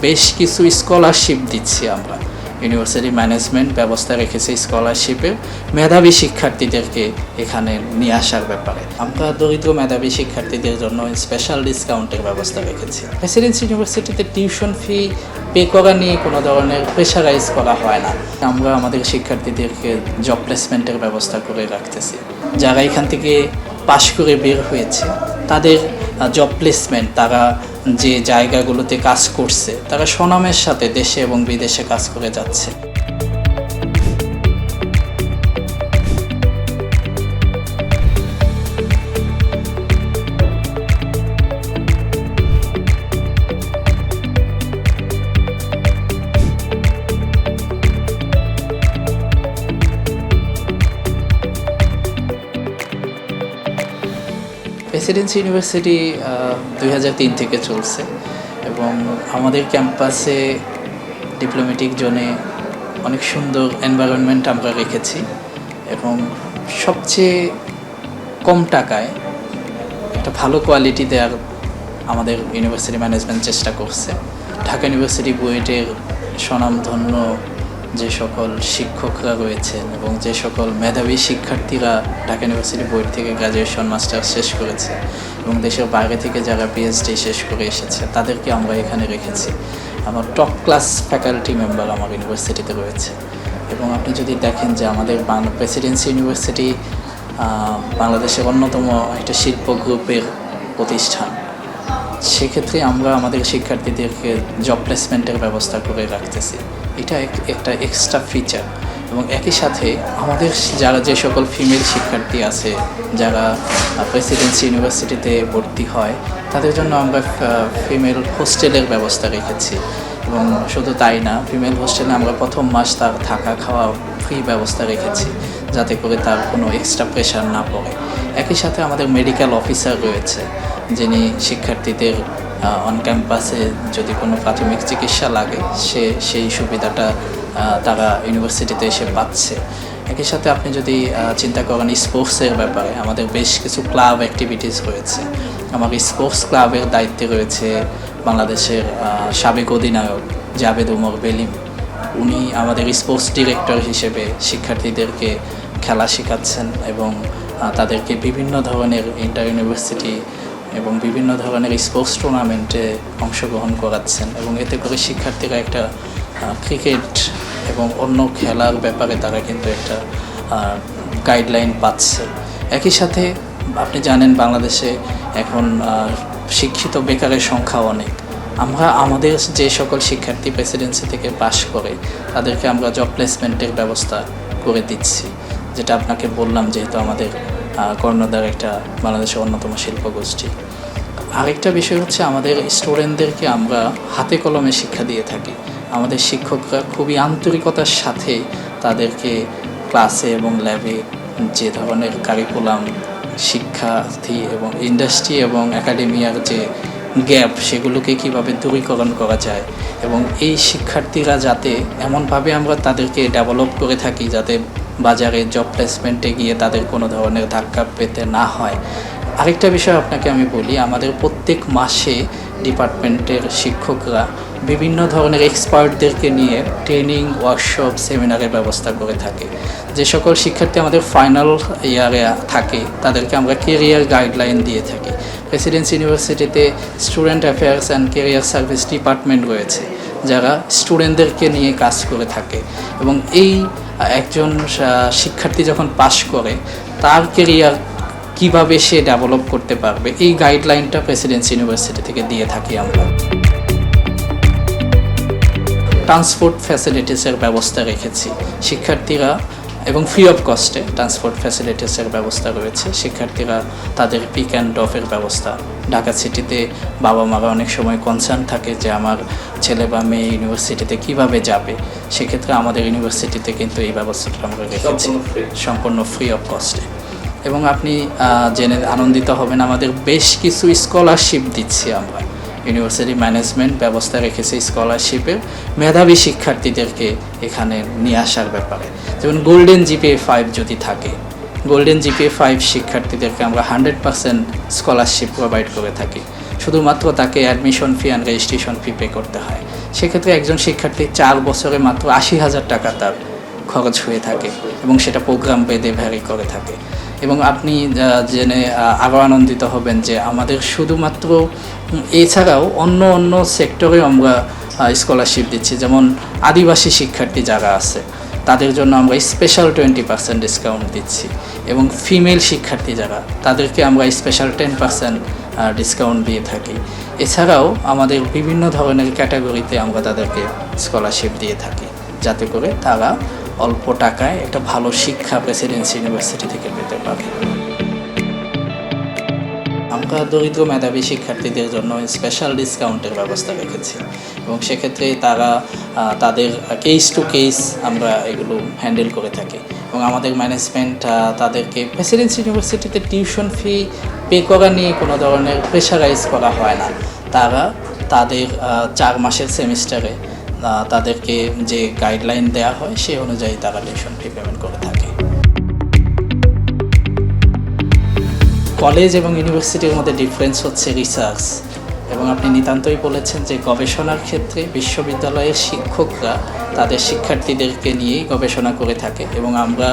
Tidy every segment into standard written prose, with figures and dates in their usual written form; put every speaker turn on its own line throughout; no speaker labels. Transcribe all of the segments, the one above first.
বেশ কিছু স্কলারশিপ দিচ্ছি আমরা। ইউনিভার্সিটি ম্যানেজমেন্ট ব্যবস্থা রেখেছে স্কলারশিপের মেধাবী শিক্ষার্থীদেরকে এখানে নিয়ে আসার ব্যাপারে। আমরা দরিদ্র মেধাবী শিক্ষার্থীদের জন্য স্পেশাল ডিসকাউন্টের ব্যবস্থা রেখেছি। প্রেসিডেন্সি ইউনিভার্সিটিতে টিউশন ফি পে করা নিয়ে কোনো ধরনের প্রেশারাইজ করা হয় না। আমরা আমাদের শিক্ষার্থীদেরকে জব প্লেসমেন্টের ব্যবস্থা করে রাখতেছি। যারা এখান থেকে পাশ করে বের হয়েছে তাদের জব প্লেসমেন্ট, তারা যে জায়গাগুলোতে কাজ করছে তারা সুনামের সাথে দেশে এবং বিদেশে কাজ করে যাচ্ছে। প্রেসিডেন্সি ইউনিভার্সিটি 2003 থেকে চলছে এবং আমাদের ক্যাম্পাসে ডিপ্লোম্যাটিক জোনে অনেক সুন্দর এনভায়রনমেন্ট আমরা রেখেছি এবং সবচেয়ে কম টাকায় একটা ভালো কোয়ালিটি দেওয়ার আমাদের ইউনিভার্সিটি ম্যানেজমেন্ট চেষ্টা করছে। ঢাকা ইউনিভার্সিটি বুয়েটের স্বনামধন্য যে সকল শিক্ষকরা রয়েছেন এবং যে সকল মেধাবী শিক্ষার্থীরা ঢাকা ইউনিভার্সিটি বুয়েট থেকে গ্র্যাজুয়েশন মাস্টার্স শেষ করেছে এবং দেশের বাইরে থেকে যারা পিএইচডি শেষ করে এসেছে তাদেরকে আমরা এখানে রেখেছি। আমার টপ ক্লাস ফ্যাকাল্টি মেম্বার আমার ইউনিভার্সিটিতে রয়েছে এবং আপনি যদি দেখেন যে আমাদের প্রেসিডেন্সি ইউনিভার্সিটি বাংলাদেশের অন্যতম একটা শিল্প গ্রুপের প্রতিষ্ঠান, সেক্ষেত্রে আমরা আমাদের শিক্ষার্থীদেরকে জব প্লেসমেন্টের ব্যবস্থা করে রাখতেছি। এটা একটা এক্সট্রা ফিচার এবং একই সাথে আমাদের যে সকল ফিমেল শিক্ষার্থী আছে যারা প্রেসিডেন্সি ইউনিভার্সিটিতে ভর্তি হয় তাদের জন্য আমরা ফিমেল হোস্টেলের ব্যবস্থা রেখেছি এবং শুধু তাই না, ফিমেল হোস্টেলে আমরা প্রথম মাস তার থাকা খাওয়া ফ্রি ব্যবস্থা রেখেছি যাতে করে তার কোনো এক্সট্রা প্রেশার না পড়ে। একই সাথে আমাদের মেডিকেল অফিসার রয়েছে যিনি শিক্ষার্থীদের অন ক্যাম্পাসে যদি কোনো প্রাথমিক চিকিৎসা লাগে সেই সুবিধাটা তারা ইউনিভার্সিটিতে এসে পাচ্ছে। একই সাথে আপনি যদি চিন্তা করেন স্পোর্টসের ব্যাপারে, আমাদের বেশ কিছু ক্লাব অ্যাক্টিভিটিস রয়েছে। আমার স্পোর্টস ক্লাবের দায়িত্বে রয়েছে বাংলাদেশের সাবেক অধিনায়ক জাভেদ ওমর বেলিম। উনি আমাদের স্পোর্টস ডিরেক্টর হিসেবে শিক্ষার্থীদেরকে খেলা শেখাচ্ছেন এবং তাদেরকে বিভিন্ন ধরনের ইন্টার ইউনিভার্সিটি এবং বিভিন্ন ধরনের স্পোর্টস টুর্নামেন্টে অংশগ্রহণ করাচ্ছেন এবং এতে করে শিক্ষার্থীরা একটা ক্রিকেট এবং অন্য খেলার ব্যাপারে তারা কিন্তু একটা গাইডলাইন পাচ্ছে। একই সাথে আপনি জানেন বাংলাদেশে এখন শিক্ষিত বেকারের সংখ্যা অনেক। আমরা আমাদের যে সকল শিক্ষার্থী প্রেসিডেন্সি থেকে পাশ করে তাদেরকে আমরা জব প্লেসমেন্টের ব্যবস্থা করে দিচ্ছি, যেটা আপনাকে বললাম যেহেতু আমাদের কর্ণধার একটা বাংলাদেশের অন্যতম শিল্পগোষ্ঠী। আরেকটা বিষয় হচ্ছে আমাদের স্টুডেন্টদেরকে আমরা হাতে কলমে শিক্ষা দিয়ে থাকি। আমাদের শিক্ষকরা খুবই আন্তরিকতার সাথে তাদেরকে ক্লাসে এবং ল্যাবে যে ধরনের কারিকুলাম, শিক্ষার্থী এবং ইন্ডাস্ট্রি এবং একাডেমিয়ার যে গ্যাপ সেগুলোকে কীভাবে দূরীকরণ করা যায় এবং এই শিক্ষার্থীরা যাতে এমনভাবে আমরা তাদেরকে ডেভেলপ করে থাকি যাতে বাজারে জব প্লেসমেন্টে গিয়ে তাদের কোনো ধরনের ধাক্কা পেতে না হয়। আরেকটা বিষয় আপনাকে আমি বলি, আমাদের প্রত্যেক মাসে ডিপার্টমেন্টের শিক্ষকরা বিভিন্ন ধরনের এক্সপার্টদেরকে নিয়ে ট্রেনিং, ওয়ার্কশপ, সেমিনারের ব্যবস্থা করে থাকে। যে সকল শিক্ষার্থী আমাদের ফাইনাল ইয়ারে থাকে তাদেরকে আমরা কেরিয়ার গাইডলাইন দিয়ে থাকি। প্রেসিডেন্সি ইউনিভার্সিটিতে student affairs and career service department রয়েছে যারা স্টুডেন্টদেরকে নিয়ে কাজ করে থাকে এবং এই একজন শিক্ষার্থী যখন পাশ করে তার কেরিয়ার কীভাবে সে ডেভেলপ করতে পারবে এই গাইডলাইনটা প্রেসিডেন্সি ইউনিভার্সিটি থেকে দিয়ে থাকি আমরা। ট্রান্সপোর্ট ফ্যাসিলিটিসের ব্যবস্থা রেখেছি শিক্ষার্থীরা এবং ফ্রি অফ কস্টে ট্রান্সপোর্ট ফ্যাসিলিটিসের ব্যবস্থা রয়েছে। শিক্ষার্থীরা তাদের পিক অ্যান্ড ড্রপের ব্যবস্থা, ঢাকা সিটিতে বাবা মারা অনেক সময় কনসার্ন থাকে যে আমার ছেলে বা মেয়ে ইউনিভার্সিটিতে কীভাবে যাবে, সেক্ষেত্রে আমাদের ইউনিভার্সিটিতে কিন্তু এই ব্যবস্থাটা আমরা রেখেছি সম্পূর্ণ ফ্রি অফ কস্টে। এবং আপনি জেনে আনন্দিত হবেন আমাদের বেশ কিছু স্কলারশিপ দিচ্ছি আমরা। ইউনিভার্সিটি ম্যানেজমেন্ট ব্যবস্থা রেখেছে স্কলারশিপের মেধাবী শিক্ষার্থীদেরকে এখানে নিয়ে আসার ব্যাপারে। যেমন গোল্ডেন জিপিএ 5 যদি থাকে, গোল্ডেন জিপিএ 5 শিক্ষার্থীদেরকে আমরা 100% স্কলারশিপ প্রোভাইড করে থাকি। শুধুমাত্র তাকে admission fee and registration fee pay করতে হয়। সেক্ষেত্রে একজন শিক্ষার্থী 4 বছরে মাত্র 80,000 টাকা তার খরচ হয়ে থাকে এবং সেটা প্রোগ্রাম বেদে ভ্যারি করে থাকে। এবং আপনি জেনে আরও আনন্দিত হবেন যে আমাদের শুধুমাত্র এছাড়াও অন্য অন্য সেক্টরেও আমরা স্কলারশিপ দিচ্ছি। যেমন আদিবাসী শিক্ষার্থী যারা আছে তাদের জন্য আমরা স্পেশাল 20% ডিসকাউন্ট দিচ্ছি, এবং ফিমেল শিক্ষার্থী যারা তাদেরকে আমরা স্পেশাল 10% ডিসকাউন্ট দিয়ে থাকি। এছাড়াও আমাদের বিভিন্ন ধরনের ক্যাটাগরিতে আমরা তাদেরকে স্কলারশিপ দিয়ে থাকি, যাতে করে তারা অল্প টাকায় একটা ভালো শিক্ষা প্রেসিডেন্সি ইউনিভার্সিটি থেকে পেতে পারে। আমরা দরিদ্র মেধাবী শিক্ষার্থীদের জন্য স্পেশাল ডিসকাউন্টের ব্যবস্থা রেখেছি, এবং সেক্ষেত্রে তারা তাদের কেস টু কেস আমরা এগুলো হ্যান্ডেল করে থাকি। এবং আমাদের ম্যানেজমেন্ট তাদেরকে প্রেসিডেন্সি ইউনিভার্সিটিতে টিউশন ফি পে করা নিয়ে কোনো ধরনের প্রেশারাইজ করা হয় না। তারা তাদের 4 মাসের সেমিস্টারে তাদেরকে যে গাইডলাইন দেওয়া হয় সেই অনুযায়ী তারা টিউশন ফি পেমেন্ট করে থাকে। কলেজ এবং ইউনিভার্সিটির মধ্যে ডিফারেন্স হচ্ছে রিসার্চ, এবং আপনি নিতান্তই বলেছেন যে গবেষণার ক্ষেত্রে বিশ্ববিদ্যালয়ের শিক্ষকরা তাদের শিক্ষার্থীদেরকে নিয়েই গবেষণা করে থাকে, এবং আমরা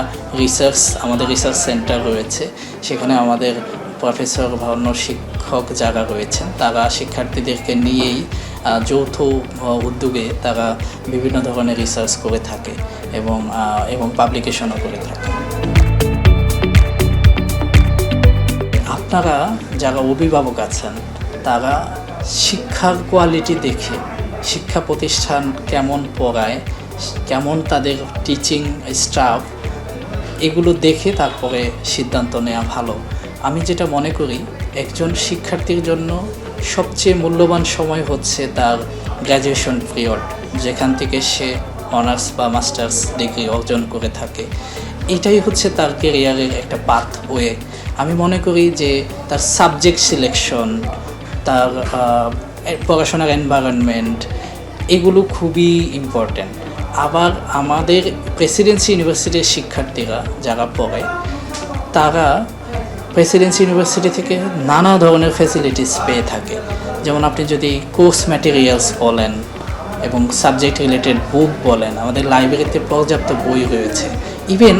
আমাদের রিসার্চ সেন্টার রয়েছে, সেখানে আমাদের প্রফেসর বা অন্য শিক্ষক যারা রয়েছেন তারা শিক্ষার্থীদেরকে নিয়েই যৌথ উদ্যোগে তারা বিভিন্ন ধরনের রিসার্চ করে থাকে এবং পাবলিকেশনও করে থাকে। আপনারা যারা অভিভাবক আছেন তারা শিক্ষার কোয়ালিটি দেখে, শিক্ষা প্রতিষ্ঠান কেমন পড়ায়, কেমন তাদের টিচিং স্টাফ, এগুলো দেখে তারপরে সিদ্ধান্ত নেওয়া ভালো। আমি যেটা মনে করি, একজন শিক্ষার্থীর জন্য সবচেয়ে মূল্যবান সময় হচ্ছে তার গ্র্যাজুয়েশন পিরিয়ড, যেখান থেকে সে অনার্স বা মাস্টার্স ডিগ্রি অর্জন করে থাকে। এটাই হচ্ছে তার ক্যারিয়ারের একটা পাথওয়ে। আমি মনে করি যে তার সাবজেক্ট সিলেকশন, তার পড়াশোনার এনভায়রনমেন্ট, এগুলো খুবই ইম্পর্ট্যান্ট। আবার আমাদের প্রেসিডেন্সি ইউনিভার্সিটির শিক্ষার্থীরা যারা পড়ে, তারা প্রেসিডেন্সি ইউনিভার্সিটি থেকে নানা ধরনের ফ্যাসিলিটিস পেয়ে থাকে। যেমন আপনি যদি কোর্স ম্যাটেরিয়ালস বলেন এবং সাবজেক্ট রিলেটেড বুক বলেন, আমাদের লাইব্রেরিতে পর্যাপ্ত বই রয়েছে। ইভেন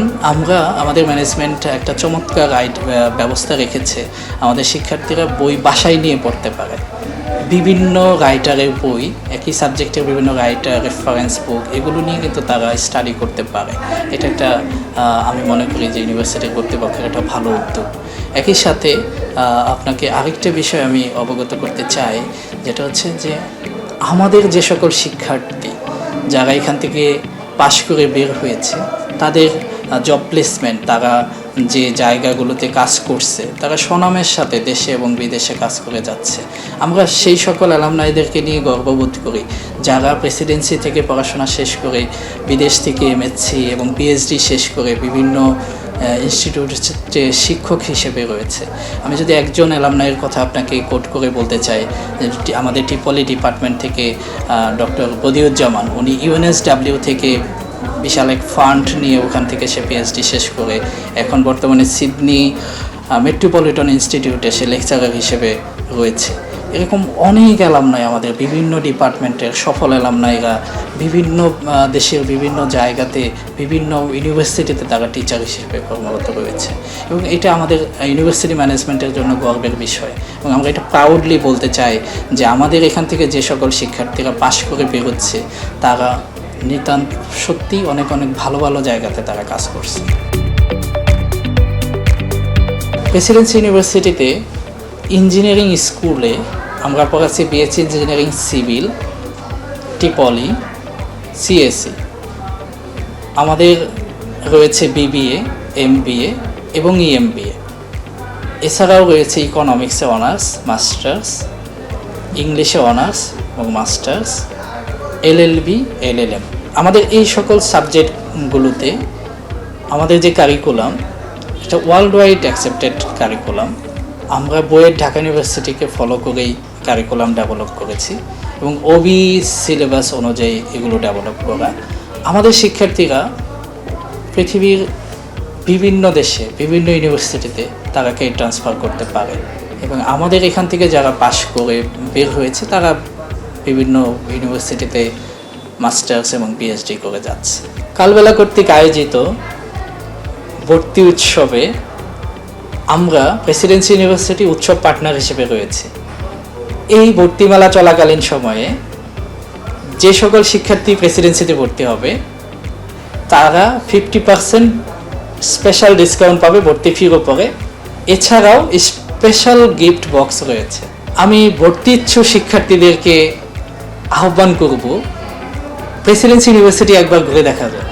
আমাদের ম্যানেজমেন্ট একটা চমৎকার ব্যবস্থা রেখেছে, আমাদের শিক্ষার্থীরা বই বাসায় নিয়ে পড়তে পারে। বিভিন্ন রাইটারের বই, একই সাবজেক্টের বিভিন্ন রাইটার, রেফারেন্স বুক, এগুলো নিয়ে কিন্তু তারা স্টাডি করতে পারে। এটা একটা আমি মনে করি যে ইউনিভার্সিটি কর্তৃপক্ষের একটা ভালো উদ্যোগ। একই সাথে আপনাকে আরেকটা বিষয় আমি অবগত করতে চাই, যেটা হচ্ছে যে আমাদের যে সকল শিক্ষার্থী যারা এখান থেকে পাশ করে বের হয়েছে, তাদের জব প্লেসমেন্ট, তারা যে জায়গাগুলোতে কাজ করছে, তারা সুনামের সাথে দেশে এবং বিদেশে কাজ করে যাচ্ছে। আমরা সেই সকল অ্যালামনাইদেরকে নিয়ে গর্ববোধ করি যারা প্রেসিডেন্সি থেকে পড়াশোনা শেষ করে, বিদেশ থেকে এমএসসি এবং পিএইচডি শেষ করে বিভিন্ন ইনস্টিটিউটে শিক্ষক হিসেবে রয়েছে। আমি যদি একজন অ্যালামনাইয়ের কথা আপনাকে কোট করে বলতে চাই, আমাদের টিপলি ডিপার্টমেন্ট থেকে ডক্টর বদিউজ্জামান, উনি ইউএনএসডাব্লিউ থেকে বিশাল এক ফান্ড নিয়ে ওখান থেকে সে পিএইচডি শেষ করে এখন বর্তমানে সিডনি মেট্রোপলিটন ইনস্টিটিউটে সে লেকচারার হিসেবে রয়েছে। এরকম অনেক অ্যালামনাই আমাদের বিভিন্ন ডিপার্টমেন্টের সফল অ্যালামনাইরা বিভিন্ন দেশের বিভিন্ন জায়গাতে, বিভিন্ন ইউনিভার্সিটিতে তারা টিচার হিসেবে কর্মরত রয়েছে, এবং এটা আমাদের ইউনিভার্সিটি ম্যানেজমেন্টের জন্য গর্বের বিষয়। এবং আমরা এটা প্রাউডলি বলতে চাই যে আমাদের এখান থেকে যে সকল শিক্ষার্থীরা পাশ করে বেরোচ্ছে, তারা নিতান্ত সত্যি অনেক অনেক ভালো ভালো জায়গাতে তারা কাজ করছে। প্রেসিডেন্সি ইউনিভার্সিটিতে ইঞ্জিনিয়ারিং স্কুলে আমরা পড়াচ্ছি বিএসসি ইঞ্জিনিয়ারিং সিভিল, টিপলি, সিএসসি। আমাদের রয়েছে বিবিএ, এমবিএ এবং ইএমবিএ। এছাড়াও রয়েছে ইকোনমিক্সে অনার্স, মাস্টার্স, ইংলিশে অনার্স এবং মাস্টার্স, এলএলবি, এলএলএম। আমাদের এই সকল সাবজেক্টগুলোতে আমাদের যে কারিকুলাম, এটা ওয়ার্ল্ড ওয়াইড অ্যাকসেপ্টেড কারিকুলাম। আমরা বুয়েট ঢাকা ইউনিভার্সিটিকে ফলো করেই কারিকুলাম ডেভেলপ করেছি, এবং ওবি সিলেবাস অনুযায়ী এগুলো ডেভেলপ করা। আমাদের শিক্ষার্থীরা পৃথিবীর বিভিন্ন দেশে, বিভিন্ন ইউনিভার্সিটিতে তারা ট্রান্সফার করতে পারে, এবং আমাদের এখান থেকে যারা পাশ করে বের হয়েছে তারা বিভিন্ন ইউনিভার্সিটিতে মাস্টার্স এবং পিএইচডি করে যাচ্ছে। কালবেলা কর্তৃক আয়োজিত ভর্তি উৎসবে আমরা প্রেসিডেন্সি ইউনিভার্সিটি উৎসব পার্টনার হিসেবে রয়েছি। এই ভর্তিমেলা চলাকালীন সময়ে যে সকল শিক্ষার্থী প্রেসিডেন্সিতে ভর্তি হবে তারা 50% স্পেশাল ডিসকাউন্ট পাবে ভর্তি ফির উপরে। এছাড়াও স্পেশাল গিফট বক্স রয়েছে। আমি ভর্তি ইচ্ছুক শিক্ষার্থীদেরকে আহ্বান করব প্রেসিডেন্সি ইউনিভার্সিটি একবার ঘুরে দেখা যায়।